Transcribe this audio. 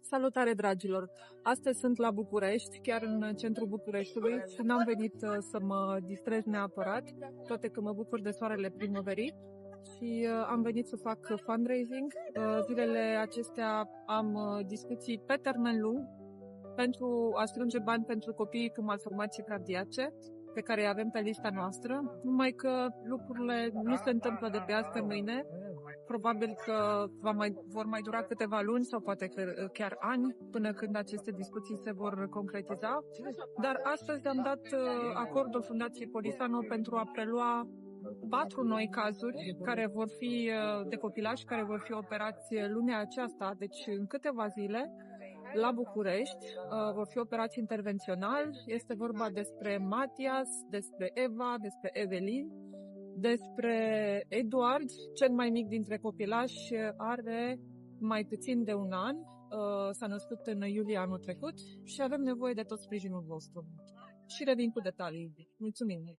Salutare, dragilor! Astăzi sunt la București, chiar în centrul Bucureștiului și n-am venit să mă distrez neapărat, toate că mă bucur de soarele primăverii și am venit să fac fundraising. Zilele acestea am discuții pe termen lung pentru a strânge bani pentru copiii cu malformații cardiace pe care îi avem pe lista noastră, numai că lucrurile nu se întâmplă de pe azi pe mâine. Probabil că vor mai dura câteva luni sau poate chiar ani până când aceste discuții se vor concretiza. Dar astăzi am dat acordul Fundației Polisano pentru a prelua 4 noi cazuri care vor fi de copilași care vor fi operați lunea aceasta, deci în câteva zile, la București. Vor fi operați intervențional. Este vorba despre Matias, despre Eva, despre Evelin, despre Eduard, cel mai mic dintre copilași, are mai puțin de un an, s-a născut în iulie anul trecut și avem nevoie de tot sprijinul vostru. Și revin cu detalii. Mulțumim!